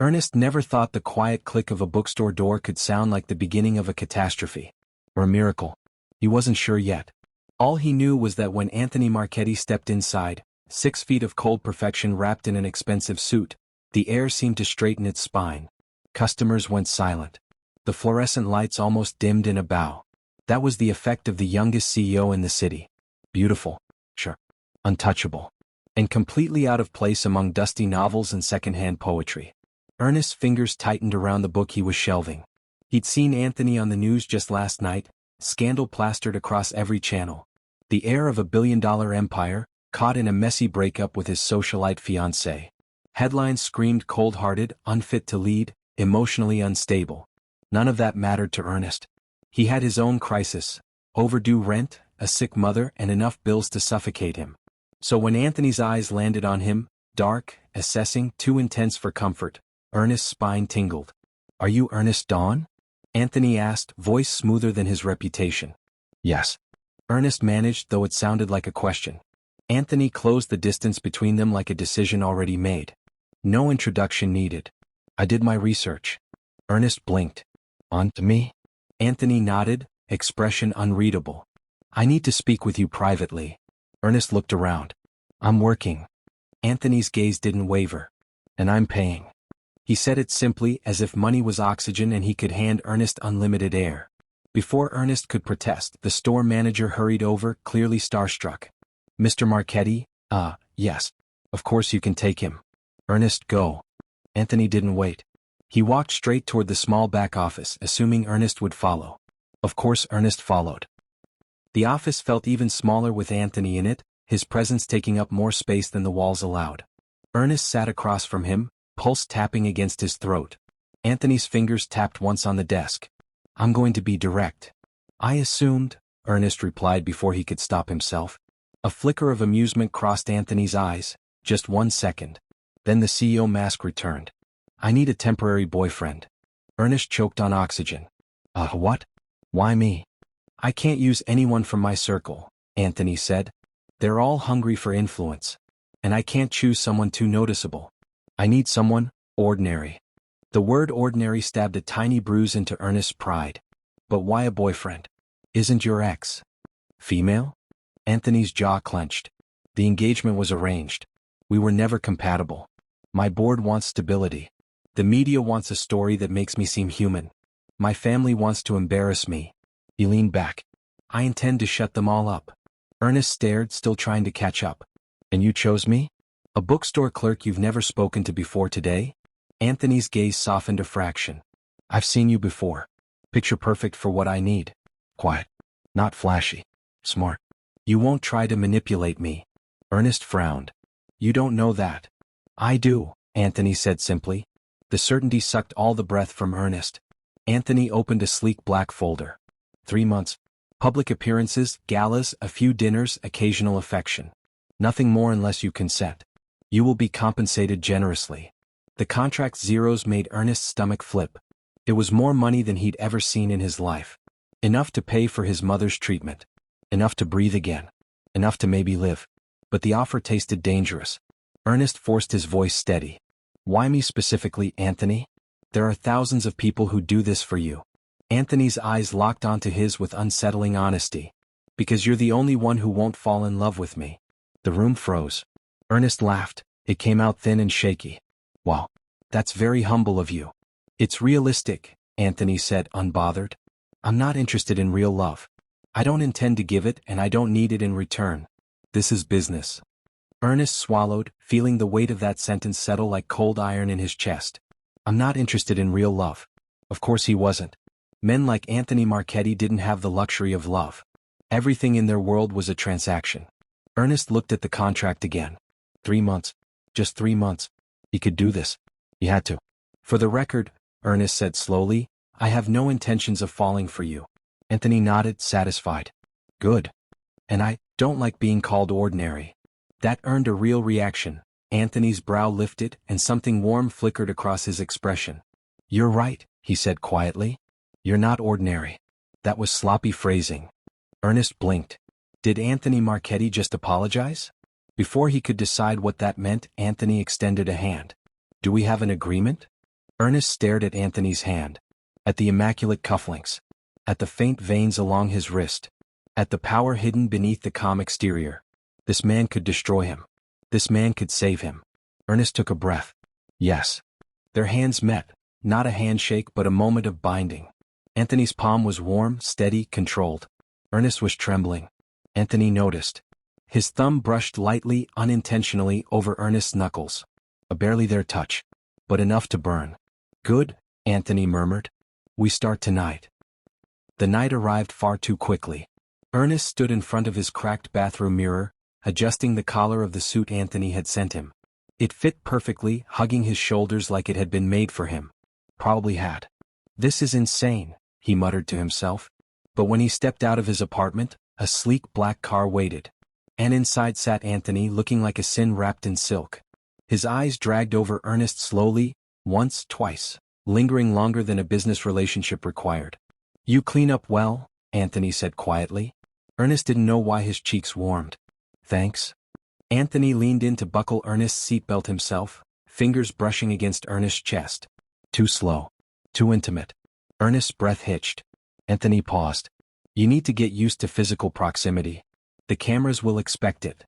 Ernest never thought the quiet click of a bookstore door could sound like the beginning of a catastrophe. Or a miracle. He wasn't sure yet. All he knew was that when Anthony Marchetti stepped inside, 6 feet of cold perfection wrapped in an expensive suit, the air seemed to straighten its spine. Customers went silent. The fluorescent lights almost dimmed in a bow. That was the effect of the youngest CEO in the city. Beautiful. Sure. Untouchable. And completely out of place among dusty novels and secondhand poetry. Ernest's fingers tightened around the book he was shelving. He'd seen Anthony on the news just last night, scandal plastered across every channel. The heir of a billion-dollar empire, caught in a messy breakup with his socialite fiancée. Headlines screamed cold-hearted, unfit to lead, emotionally unstable. None of that mattered to Ernest. He had his own crisis, overdue rent, a sick mother, and enough bills to suffocate him. So when Anthony's eyes landed on him, dark, assessing, too intense for comfort, Ernest's spine tingled. "Are you Ernest Dawn?" Anthony asked, voice smoother than his reputation. "Yes." Ernest managed, though it sounded like a question. Anthony closed the distance between them like a decision already made. No introduction needed. "I did my research." Ernest blinked. "On to me?" Anthony nodded, expression unreadable. "I need to speak with you privately." Ernest looked around. "I'm working." Anthony's gaze didn't waver. "And I'm paying." He said it simply, as if money was oxygen and he could hand Ernest unlimited air. Before Ernest could protest, the store manager hurried over, clearly starstruck. "Mr. Marchetti? Yes. Of course you can take him." "Ernest, go." Anthony didn't wait. He walked straight toward the small back office, assuming Ernest would follow. Of course Ernest followed. The office felt even smaller with Anthony in it, his presence taking up more space than the walls allowed. Ernest sat across from him, pulse tapping against his throat. Anthony's fingers tapped once on the desk. "I'm going to be direct." "I assumed," Ernest replied before he could stop himself. A flicker of amusement crossed Anthony's eyes, just 1 second. Then the CEO mask returned. "I need a temporary boyfriend." Ernest choked on oxygen. What? Why me?" "I can't use anyone from my circle," Anthony said. "They're all hungry for influence. And I can't choose someone too noticeable. I need someone ordinary." The word ordinary stabbed a tiny bruise into Ernest's pride. "But why a boyfriend? Isn't your ex female?" Anthony's jaw clenched. "The engagement was arranged. We were never compatible. My board wants stability. The media wants a story that makes me seem human. My family wants to embarrass me." He leaned back. "I intend to shut them all up." Ernest stared, still trying to catch up. "And you chose me? A bookstore clerk you've never spoken to before today?" Anthony's gaze softened a fraction. "I've seen you before. Picture perfect for what I need. Quiet. Not flashy. Smart. You won't try to manipulate me." Ernest frowned. "You don't know that." "I do," Anthony said simply. The certainty sucked all the breath from Ernest. Anthony opened a sleek black folder. 3 months. Public appearances, galas, a few dinners, occasional affection. Nothing more unless you consent. You will be compensated generously. The contract zeros made Ernest's stomach flip. It was more money than he'd ever seen in his life. Enough to pay for his mother's treatment. Enough to breathe again. Enough to maybe live. But the offer tasted dangerous. Ernest forced his voice steady. "Why me specifically, Anthony? There are thousands of people who do this for you." Anthony's eyes locked onto his with unsettling honesty. "Because you're the only one who won't fall in love with me." The room froze. Ernest laughed. It came out thin and shaky. "Wow. That's very humble of you." "It's realistic," Anthony said, unbothered. "I'm not interested in real love. I don't intend to give it, and I don't need it in return. This is business." Ernest swallowed, feeling the weight of that sentence settle like cold iron in his chest. "I'm not interested in real love." Of course he wasn't. Men like Anthony Marchetti didn't have the luxury of love. Everything in their world was a transaction. Ernest looked at the contract again. 3 months. Just 3 months. He could do this. He had to. "For the record," Ernest said slowly, "I have no intentions of falling for you." Anthony nodded, satisfied. "Good. And I don't like being called ordinary." That earned a real reaction. Anthony's brow lifted, and something warm flickered across his expression. "You're right," he said quietly. "You're not ordinary." That was sloppy phrasing. Ernest blinked. Did Anthony Marchetti just apologize? Before he could decide what that meant, Anthony extended a hand. "Do we have an agreement?" Ernest stared at Anthony's hand, at the immaculate cufflinks, at the faint veins along his wrist, at the power hidden beneath the calm exterior. This man could destroy him. This man could save him. Ernest took a breath. Yes. Their hands met, not a handshake but a moment of binding. Anthony's palm was warm, steady, controlled. Ernest was trembling. Anthony noticed. His thumb brushed lightly, unintentionally, over Ernest's knuckles. A barely there touch, but enough to burn. Good, Anthony murmured. We start tonight. The night arrived far too quickly. Ernest stood in front of his cracked bathroom mirror, adjusting the collar of the suit Anthony had sent him. It fit perfectly, hugging his shoulders like it had been made for him. Probably had. This is insane, he muttered to himself. But when he stepped out of his apartment, a sleek black car waited. And inside sat Anthony looking like a sin wrapped in silk. His eyes dragged over Ernest slowly, once, twice, lingering longer than a business relationship required. You clean up well, Anthony said quietly. Ernest didn't know why his cheeks warmed. Thanks. Anthony leaned in to buckle Ernest's seatbelt himself, fingers brushing against Ernest's chest. Too slow. Too intimate. Ernest's breath hitched. Anthony paused. You need to get used to physical proximity. The cameras will expect it.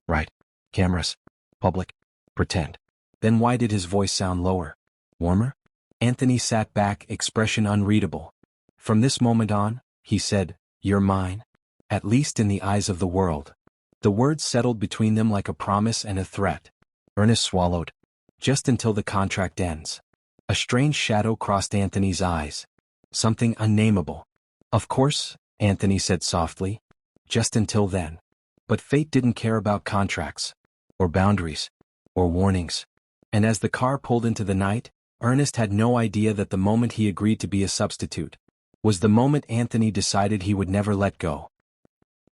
Right. Cameras. Public. Pretend. Then why did his voice sound lower? Warmer? Anthony sat back, expression unreadable. From this moment on, he said, you're mine. At least in the eyes of the world. The words settled between them like a promise and a threat. Ernest swallowed. Just until the contract ends. A strange shadow crossed Anthony's eyes. Something unnameable. Of course, Anthony said softly. Just until then. But fate didn't care about contracts. Or boundaries. Or warnings. And as the car pulled into the night, Ernest had no idea that the moment he agreed to be a substitute was the moment Anthony decided he would never let go.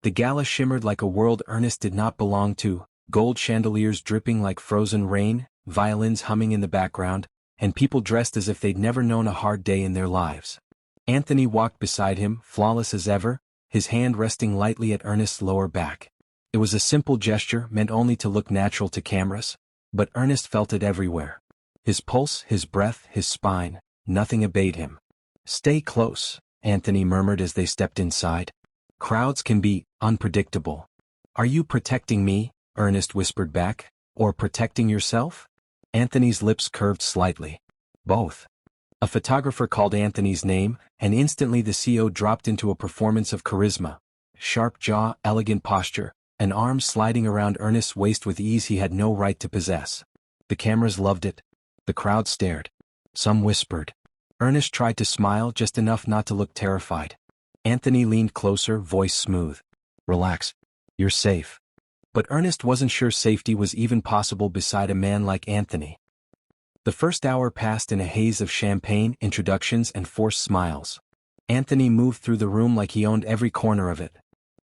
The gala shimmered like a world Ernest did not belong to, gold chandeliers dripping like frozen rain, violins humming in the background, and people dressed as if they'd never known a hard day in their lives. Anthony walked beside him, flawless as ever, his hand resting lightly at Ernest's lower back. It was a simple gesture meant only to look natural to cameras, but Ernest felt it everywhere. His pulse, his breath, his spine, nothing obeyed him. Stay close, Anthony murmured as they stepped inside. Crowds can be unpredictable. Are you protecting me? Ernest whispered back. Or protecting yourself? Anthony's lips curved slightly. Both. A photographer called Anthony's name, and instantly the CO dropped into a performance of charisma. Sharp jaw, elegant posture, an arm sliding around Ernest's waist with ease he had no right to possess. The cameras loved it. The crowd stared. Some whispered. Ernest tried to smile just enough not to look terrified. Anthony leaned closer, voice smooth. Relax. You're safe. But Ernest wasn't sure safety was even possible beside a man like Anthony. The first hour passed in a haze of champagne, introductions, and forced smiles. Anthony moved through the room like he owned every corner of it.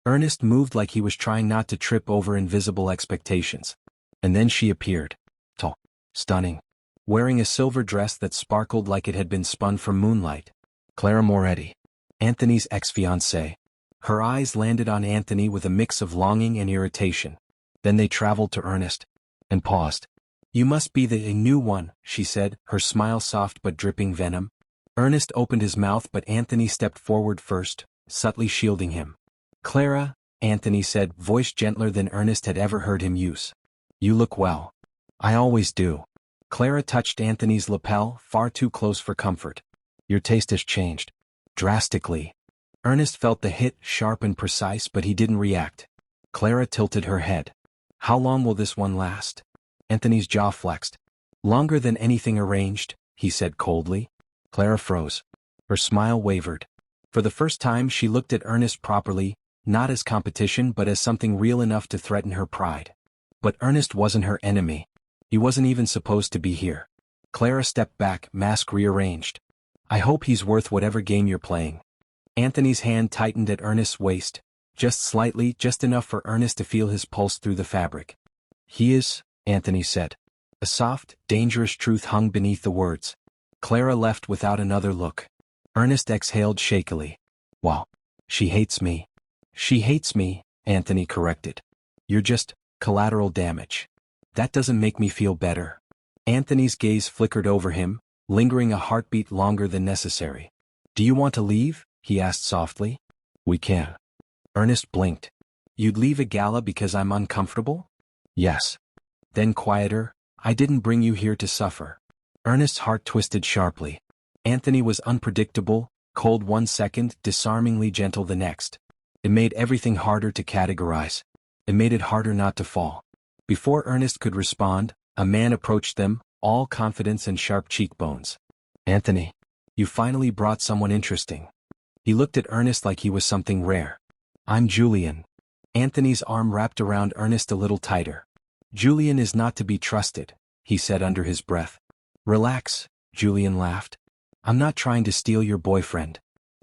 Ernest moved like he was trying not to trip over invisible expectations. And then she appeared. Tall. Stunning. Wearing a silver dress that sparkled like it had been spun from moonlight. Clara Moretti. Anthony's ex-fiancée. Her eyes landed on Anthony with a mix of longing and irritation. Then they traveled to Ernest. And paused. You must be the new one, she said, her smile soft but dripping venom. Ernest opened his mouth but Anthony stepped forward first, subtly shielding him. Clara, Anthony said, voice gentler than Ernest had ever heard him use. You look well. I always do. Clara touched Anthony's lapel, far too close for comfort. Your taste has changed. Drastically. Ernest felt the hit, sharp and precise, but he didn't react. Clara tilted her head. How long will this one last? Anthony's jaw flexed. Longer than anything arranged, he said coldly. Clara froze. Her smile wavered. For the first time she looked at Ernest properly, not as competition but as something real enough to threaten her pride. But Ernest wasn't her enemy. He wasn't even supposed to be here. Clara stepped back, mask rearranged. I hope he's worth whatever game you're playing. Anthony's hand tightened at Ernest's waist, just slightly, just enough for Ernest to feel his pulse through the fabric. He is, Anthony said. A soft, dangerous truth hung beneath the words. Clara left without another look. Ernest exhaled shakily. Wow. She hates me. She hates me, Anthony corrected. You're just collateral damage. That doesn't make me feel better. Anthony's gaze flickered over him, lingering a heartbeat longer than necessary. "Do you want to leave?" he asked softly. "We can." Ernest blinked. "You'd leave a gala because I'm uncomfortable?" "Yes." Then quieter, "I didn't bring you here to suffer." Ernest's heart twisted sharply. Anthony was unpredictable, cold one second, disarmingly gentle the next. It made everything harder to categorize. It made it harder not to fall. Before Ernest could respond, a man approached them, all confidence and sharp cheekbones. "Anthony, you finally brought someone interesting." He looked at Ernest like he was something rare. "I'm Julian." Anthony's arm wrapped around Ernest a little tighter. "Julian is not to be trusted," he said under his breath. "Relax," Julian laughed. "I'm not trying to steal your boyfriend."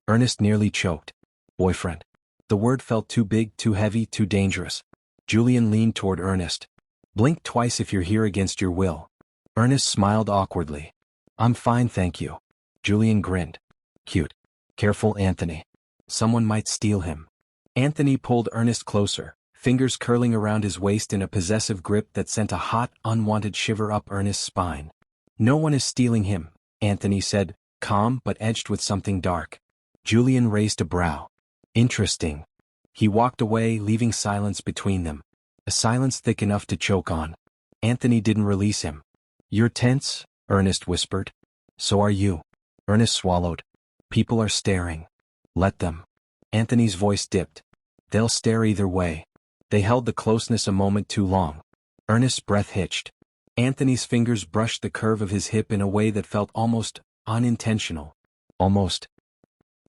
Ernest nearly choked. Boyfriend. The word felt too big, too heavy, too dangerous. Julian leaned toward Ernest. "Blink twice if you're here against your will." Ernest smiled awkwardly. "I'm fine, thank you." Julian grinned. "Cute. Careful, Anthony. Someone might steal him." Anthony pulled Ernest closer, fingers curling around his waist in a possessive grip that sent a hot, unwanted shiver up Ernest's spine. "No one is stealing him," Anthony said, calm but edged with something dark. Julian raised a brow. "Interesting." He walked away, leaving silence between them. A silence thick enough to choke on. Anthony didn't release him. "You're tense," Ernest whispered. "So are you." Ernest swallowed. "People are staring. Let them." Anthony's voice dipped. "They'll stare either way." They held the closeness a moment too long. Ernest's breath hitched. Anthony's fingers brushed the curve of his hip in a way that felt almost unintentional. Almost.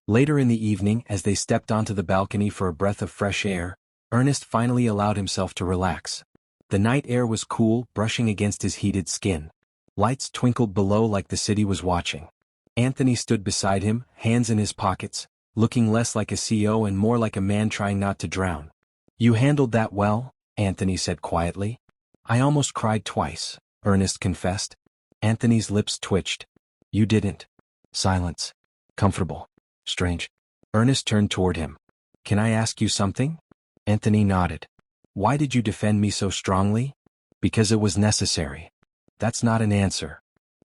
Later in the evening, as they stepped onto the balcony for a breath of fresh air, Ernest finally allowed himself to relax. The night air was cool, brushing against his heated skin. Lights twinkled below like the city was watching. Anthony stood beside him, hands in his pockets, looking less like a CEO and more like a man trying not to drown. "You handled that well," Anthony said quietly. "I almost cried twice," Ernest confessed. Anthony's lips twitched. "You didn't." Silence. Comfortable. Strange. Ernest turned toward him. "Can I ask you something?" Anthony nodded. "Why did you defend me so strongly?" "Because it was necessary." "That's not an answer."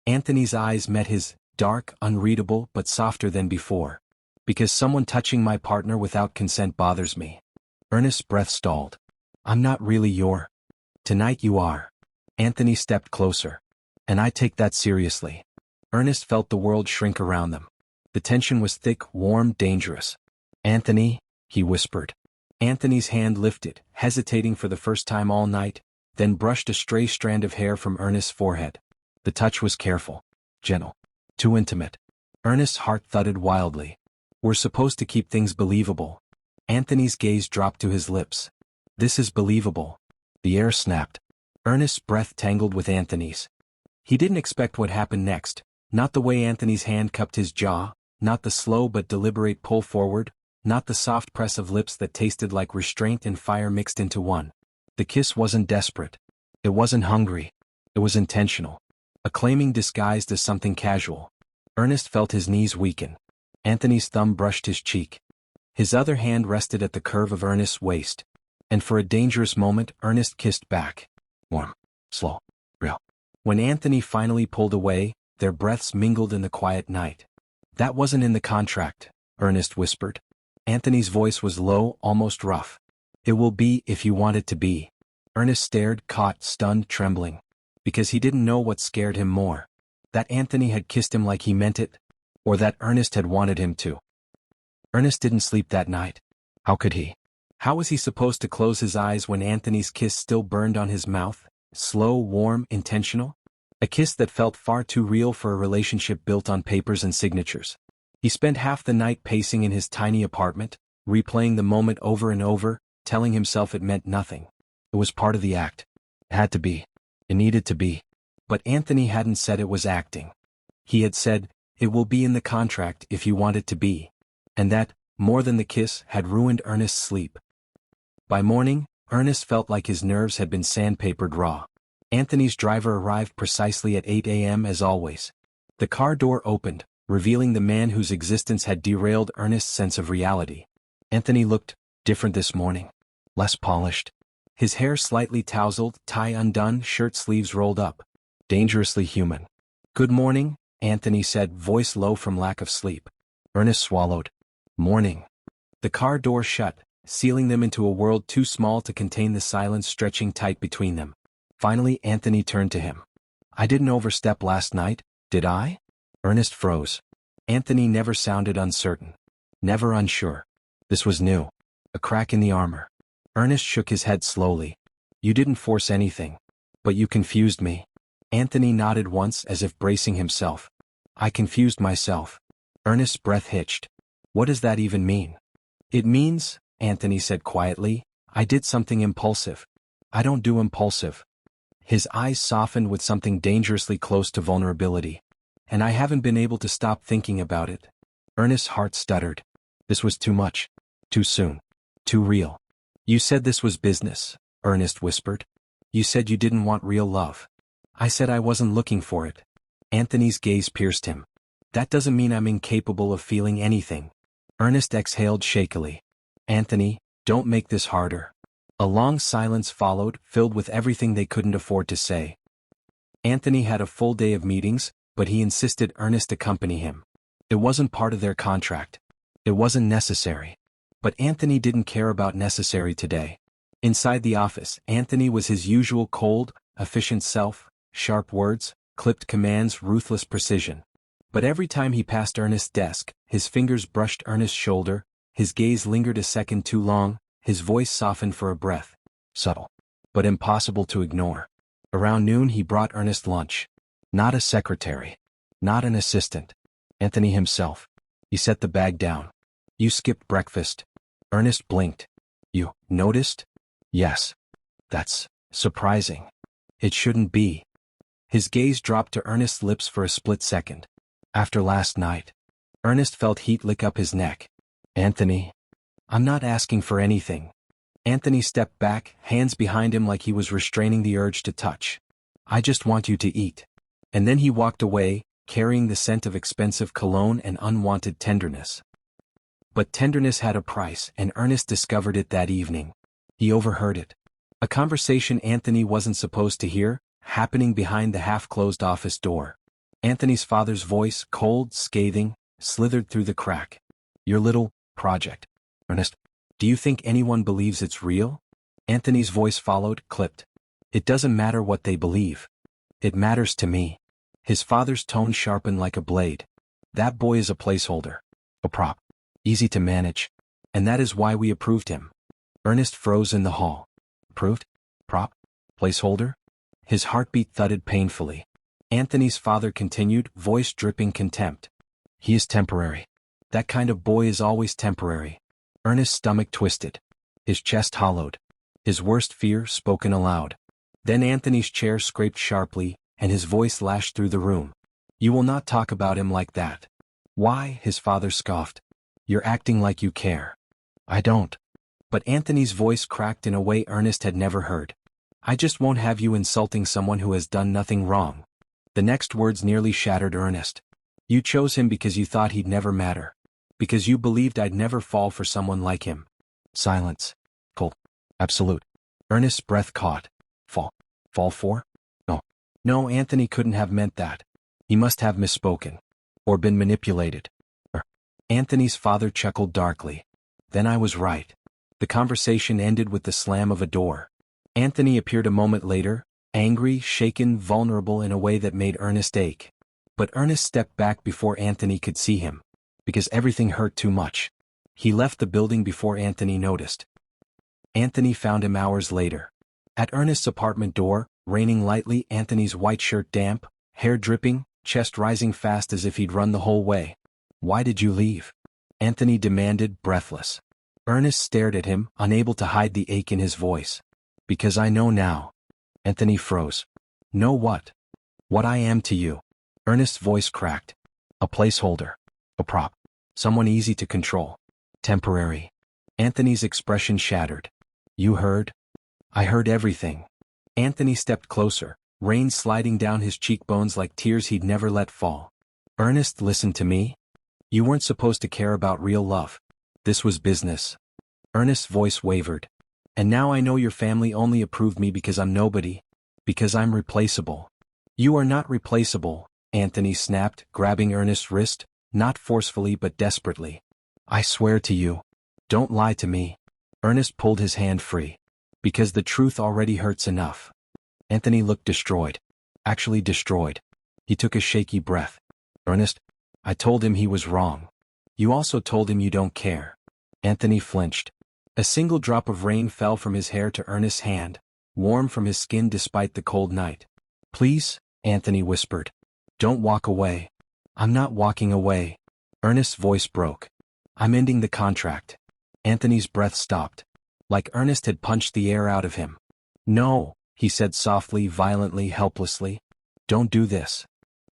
Anthony's eyes met his, dark, unreadable, but softer than before. "Because someone touching my partner without consent bothers me." Ernest's breath stalled. "I'm not really your." "Tonight you are." Anthony stepped closer. "And I take that seriously." Ernest felt the world shrink around them. The tension was thick, warm, dangerous. "Anthony," he whispered. Anthony's hand lifted, hesitating for the first time all night, then brushed a stray strand of hair from Ernest's forehead. The touch was careful. Gentle. Too intimate. Ernest's heart thudded wildly. "We're supposed to keep things believable." Anthony's gaze dropped to his lips. "This is believable." The air snapped. Ernest's breath tangled with Anthony's. He didn't expect what happened next, not the way Anthony's hand cupped his jaw, not the slow but deliberate pull forward, not the soft press of lips that tasted like restraint and fire mixed into one. The kiss wasn't desperate. It wasn't hungry. It was intentional. A claiming disguised as something casual. Ernest felt his knees weaken. Anthony's thumb brushed his cheek. His other hand rested at the curve of Ernest's waist. And for a dangerous moment, Ernest kissed back. Warm. Slow. Real. When Anthony finally pulled away, their breaths mingled in the quiet night. "That wasn't in the contract," Ernest whispered. Anthony's voice was low, almost rough. "It will be if you want it to be." Ernest stared, caught, stunned, trembling. Because he didn't know what scared him more. That Anthony had kissed him like he meant it, or that Ernest had wanted him to. Ernest didn't sleep that night. How could he? How was he supposed to close his eyes when Anthony's kiss still burned on his mouth, slow, warm, intentional? A kiss that felt far too real for a relationship built on papers and signatures. He spent half the night pacing in his tiny apartment, replaying the moment over and over, telling himself it meant nothing. It was part of the act. It had to be. It needed to be. But Anthony hadn't said it was acting. He had said, "It will be in the contract if you want it to be." And that, more than the kiss, had ruined Ernest's sleep. By morning, Ernest felt like his nerves had been sandpapered raw. Anthony's driver arrived precisely at 8 a.m. as always. The car door opened, revealing the man whose existence had derailed Ernest's sense of reality. Anthony looked different this morning. Less polished. His hair slightly tousled, tie undone, shirt sleeves rolled up. Dangerously human. "Good morning," Anthony said, voice low from lack of sleep. Ernest swallowed. Morning. The car door shut, sealing them into a world too small to contain the silence stretching tight between them. Finally, Anthony turned to him. I didn't overstep last night, did I? Ernest froze. Anthony never sounded uncertain. Never unsure. This was new. A crack in the armor. Ernest shook his head slowly. You didn't force anything. But you confused me. Anthony nodded once as if bracing himself. I confused myself. Ernest's breath hitched. What does that even mean? It means, Anthony said quietly, I did something impulsive. I don't do impulsive. His eyes softened with something dangerously close to vulnerability. And I haven't been able to stop thinking about it. Ernest's heart stuttered. This was too much. Too soon. Too real. You said this was business, Ernest whispered. You said you didn't want real love. I said I wasn't looking for it. Anthony's gaze pierced him. That doesn't mean I'm incapable of feeling anything. Ernest exhaled shakily. Anthony, don't make this harder. A long silence followed, filled with everything they couldn't afford to say. Anthony had a full day of meetings, but he insisted Ernest accompany him. It wasn't part of their contract. It wasn't necessary. But Anthony didn't care about necessary today. Inside the office, Anthony was his usual cold, efficient self, sharp words, clipped commands, ruthless precision. But every time he passed Ernest's desk, his fingers brushed Ernest's shoulder, his gaze lingered a second too long, his voice softened for a breath. Subtle. But impossible to ignore. Around noon he brought Ernest lunch. Not a secretary. Not an assistant. Anthony himself. He set the bag down. You skipped breakfast. Ernest blinked. You noticed? Yes. That's surprising. It shouldn't be. His gaze dropped to Ernest's lips for a split second. After last night. Ernest felt heat lick up his neck. Anthony. I'm not asking for anything. Anthony stepped back, hands behind him like he was restraining the urge to touch. I just want you to eat. And then he walked away, carrying the scent of expensive cologne and unwanted tenderness. But tenderness had a price, and Ernest discovered it that evening. He overheard it. A conversation Anthony wasn't supposed to hear, happening behind the half-closed office door. Anthony's father's voice, cold, scathing, slithered through the crack. Your little project. Ernest, do you think anyone believes it's real? Anthony's voice followed, clipped. It doesn't matter what they believe. It matters to me. His father's tone sharpened like a blade. That boy is a placeholder. A prop. Easy to manage. And that is why we approved him. Ernest froze in the hall. Approved? Prop? Placeholder? His heartbeat thudded painfully. Anthony's father continued, voice dripping contempt. He is temporary. That kind of boy is always temporary. Ernest's stomach twisted. His chest hollowed. His worst fear spoken aloud. Then Anthony's chair scraped sharply, and his voice lashed through the room. You will not talk about him like that. Why? His father scoffed. You're acting like you care. I don't. But Anthony's voice cracked in a way Ernest had never heard. I just won't have you insulting someone who has done nothing wrong. The next words nearly shattered Ernest. You chose him because you thought he'd never matter. Because you believed I'd never fall for someone like him. Silence. Cold. Absolute. Ernest's breath caught. Fall. Fall for? No. No, Anthony couldn't have meant that. He must have misspoken. Or been manipulated. Anthony's father chuckled darkly. Then I was right. The conversation ended with the slam of a door. Anthony appeared a moment later, angry, shaken, vulnerable in a way that made Ernest ache. But Ernest stepped back before Anthony could see him. Because everything hurt too much. He left the building before Anthony noticed. Anthony found him hours later. At Ernest's apartment door, raining lightly, Anthony's white shirt damp, hair dripping, chest rising fast as if he'd run the whole way. Why did you leave? Anthony demanded, breathless. Ernest stared at him, unable to hide the ache in his voice. Because I know now. Anthony froze. Know what? What I am to you. Ernest's voice cracked. A placeholder. A prop. Someone easy to control. Temporary. Anthony's expression shattered. You heard? I heard everything. Anthony stepped closer, rain sliding down his cheekbones like tears he'd never let fall. Ernest, listen to me. You weren't supposed to care about real love. This was business. Ernest's voice wavered. And now I know your family only approved me because I'm nobody. Because I'm replaceable. You are not replaceable, Anthony snapped, grabbing Ernest's wrist, not forcefully but desperately. I swear to you. Don't lie to me. Ernest pulled his hand free. Because the truth already hurts enough. Anthony looked destroyed. Actually destroyed. He took a shaky breath. Ernest, I told him he was wrong. You also told him you don't care. Anthony flinched. A single drop of rain fell from his hair to Ernest's hand, warm from his skin despite the cold night. Please, Anthony whispered. Don't walk away. I'm not walking away. Ernest's voice broke. I'm ending the contract. Anthony's breath stopped. Like Ernest had punched the air out of him. No, he said softly, violently, helplessly. Don't do this.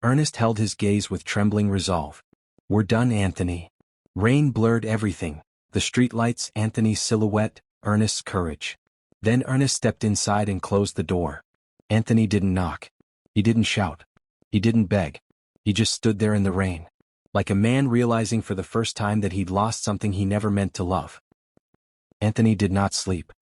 Ernest held his gaze with trembling resolve. We're done, Anthony. Rain blurred everything. The streetlights, Anthony's silhouette, Ernest's courage. Then Ernest stepped inside and closed the door. Anthony didn't knock. He didn't shout. He didn't beg. He just stood there in the rain. Like a man realizing for the first time that he'd lost something he never meant to love. Anthony did not sleep.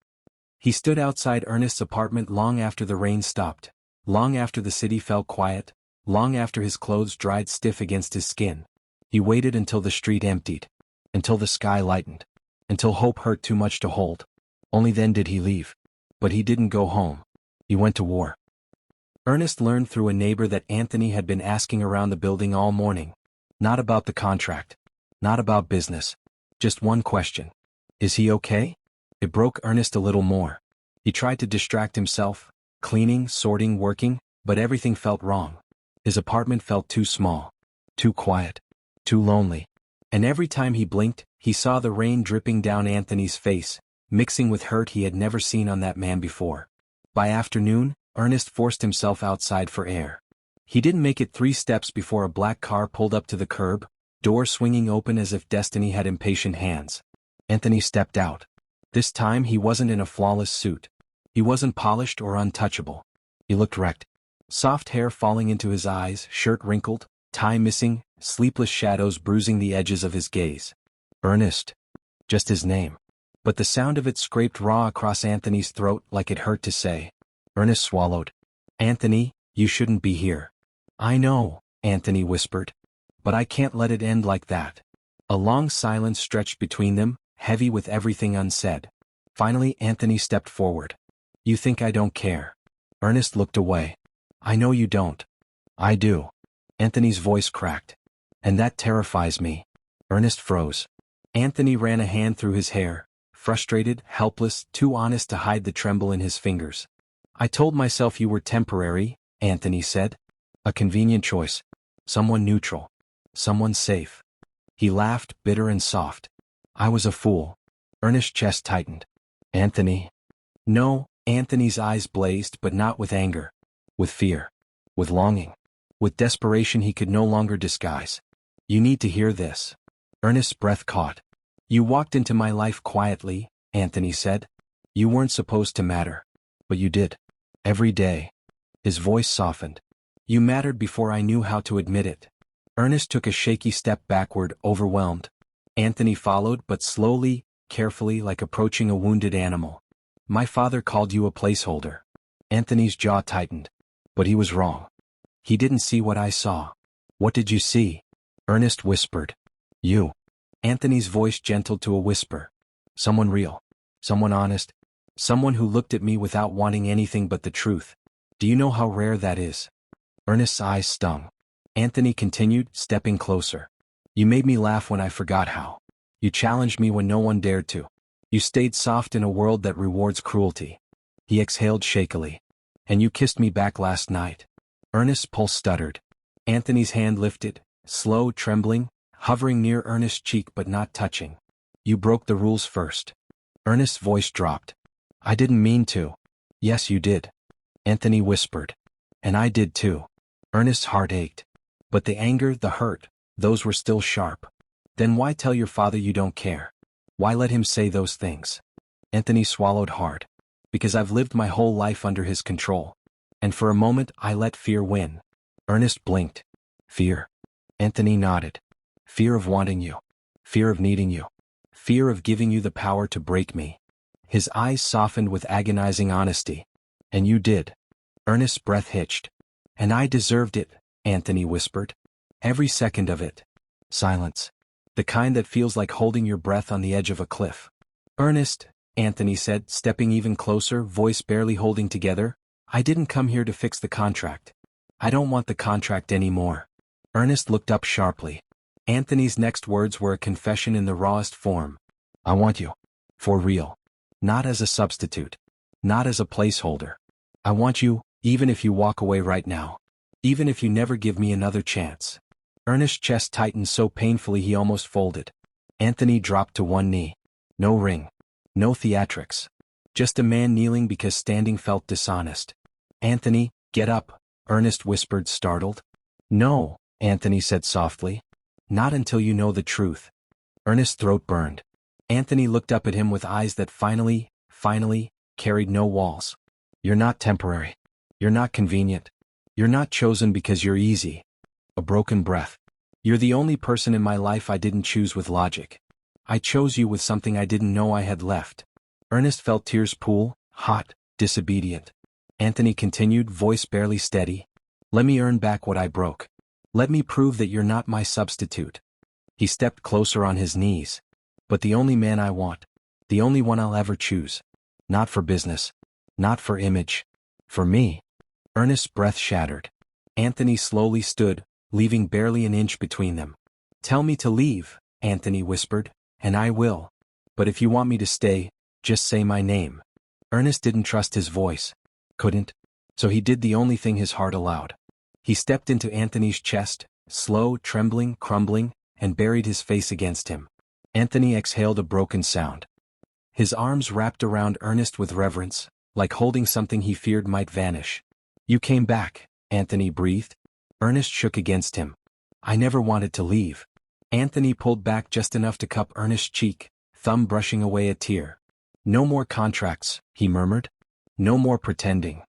He stood outside Ernest's apartment long after the rain stopped, long after the city fell quiet, long after his clothes dried stiff against his skin. He waited until the street emptied, until the sky lightened, until hope hurt too much to hold. Only then did he leave. But he didn't go home. He went to war. Ernest learned through a neighbor that Anthony had been asking around the building all morning. Not about the contract. Not about business. Just one question. Is he okay? It broke Ernest a little more. He tried to distract himself, cleaning, sorting, working, but everything felt wrong. His apartment felt too small, too quiet, too lonely. And every time he blinked, he saw the rain dripping down Anthony's face, mixing with hurt he had never seen on that man before. By afternoon, Ernest forced himself outside for air. He didn't make it 3 steps before a black car pulled up to the curb, door swinging open as if destiny had impatient hands. Anthony stepped out. This time he wasn't in a flawless suit. He wasn't polished or untouchable. He looked wrecked. Soft hair falling into his eyes, shirt wrinkled, tie missing, sleepless shadows bruising the edges of his gaze. Ernest. Just his name. But the sound of it scraped raw across Anthony's throat like it hurt to say. Ernest swallowed. Anthony, you shouldn't be here. I know, Anthony whispered. But I can't let it end like that. A long silence stretched between them, heavy with everything unsaid. Finally Anthony stepped forward. You think I don't care? Ernest looked away. I know you don't. I do. Anthony's voice cracked. And that terrifies me. Ernest froze. Anthony ran a hand through his hair, frustrated, helpless, too honest to hide the tremble in his fingers. I told myself you were temporary, Anthony said. A convenient choice. Someone neutral. Someone safe. He laughed, bitter and soft. I was a fool. Ernest's chest tightened. Anthony. No, Anthony's eyes blazed, but not with anger. With fear. With longing. With desperation he could no longer disguise. You need to hear this. Ernest's breath caught. You walked into my life quietly, Anthony said. You weren't supposed to matter. But you did. Every day. His voice softened. You mattered before I knew how to admit it. Ernest took a shaky step backward, overwhelmed. Anthony followed, but slowly, carefully, like approaching a wounded animal. My father called you a placeholder. Anthony's jaw tightened. But he was wrong. He didn't see what I saw. What did you see? Ernest whispered. You. Anthony's voice gentled to a whisper. Someone real. Someone honest. Someone who looked at me without wanting anything but the truth. Do you know how rare that is? Ernest's eyes stung. Anthony continued, stepping closer. You made me laugh when I forgot how. You challenged me when no one dared to. You stayed soft in a world that rewards cruelty. He exhaled shakily. And you kissed me back last night. Ernest's pulse stuttered. Anthony's hand lifted, slow, trembling, hovering near Ernest's cheek but not touching. You broke the rules first. Ernest's voice dropped. I didn't mean to. Yes, you did. Anthony whispered. And I did too. Ernest's heart ached. But the anger, the hurt, those were still sharp. Then why tell your father you don't care? Why let him say those things? Anthony swallowed hard. Because I've lived my whole life under his control. And for a moment I let fear win. Ernest blinked. Fear. Anthony nodded. Fear of wanting you. Fear of needing you. Fear of giving you the power to break me. His eyes softened with agonizing honesty. And you did. Ernest's breath hitched. And I deserved it, Anthony whispered. Every second of it. Silence. The kind that feels like holding your breath on the edge of a cliff. Ernest, Anthony said, stepping even closer, voice barely holding together, I didn't come here to fix the contract. I don't want the contract anymore. Ernest looked up sharply. Anthony's next words were a confession in the rawest form. I want you. For real. Not as a substitute. Not as a placeholder. I want you, even if you walk away right now. Even if you never give me another chance. Ernest's chest tightened so painfully he almost folded. Anthony dropped to one knee. No ring. No theatrics. Just a man kneeling because standing felt dishonest. Anthony, get up, Ernest whispered, startled. No, Anthony said softly. Not until you know the truth. Ernest's throat burned. Anthony looked up at him with eyes that finally, carried no walls. You're not temporary. You're not convenient. You're not chosen because you're easy. A broken breath. You're the only person in my life I didn't choose with logic. I chose you with something I didn't know I had left. Ernest felt tears pool, hot, disobedient. Anthony continued, voice barely steady. Let me earn back what I broke. Let me prove that you're not my substitute. He stepped closer on his knees. But the only man I want. The only one I'll ever choose. Not for business. Not for image. For me. Ernest's breath shattered. Anthony slowly stood, leaving barely an inch between them. Tell me to leave, Anthony whispered, and I will. But if you want me to stay, just say my name. Ernest didn't trust his voice. Couldn't. So he did the only thing his heart allowed. He stepped into Anthony's chest, slow, trembling, crumbling, and buried his face against him. Anthony exhaled a broken sound. His arms wrapped around Ernest with reverence, like holding something he feared might vanish. You came back, Anthony breathed. Ernest shook against him. I never wanted to leave. Anthony pulled back just enough to cup Ernest's cheek, thumb brushing away a tear. No more contracts, he murmured. No more pretending.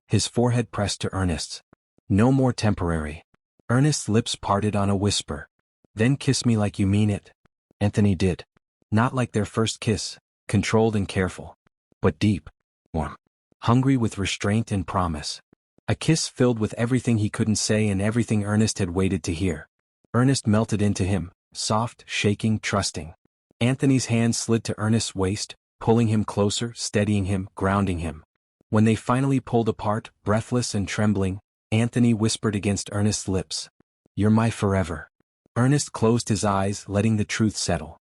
His forehead pressed to Ernest's. No more temporary. Ernest's lips parted on a whisper. Then kiss me like you mean it. Anthony did. Not like their first kiss, controlled and careful. But deep. Warm. Hungry with restraint and promise. A kiss filled with everything he couldn't say and everything Ernest had waited to hear. Ernest melted into him, soft, shaking, trusting. Anthony's hand slid to Ernest's waist, pulling him closer, steadying him, grounding him. When they finally pulled apart, breathless and trembling, Anthony whispered against Ernest's lips. You're my forever. Ernest closed his eyes, letting the truth settle.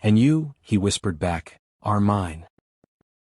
And you, he whispered back, are mine.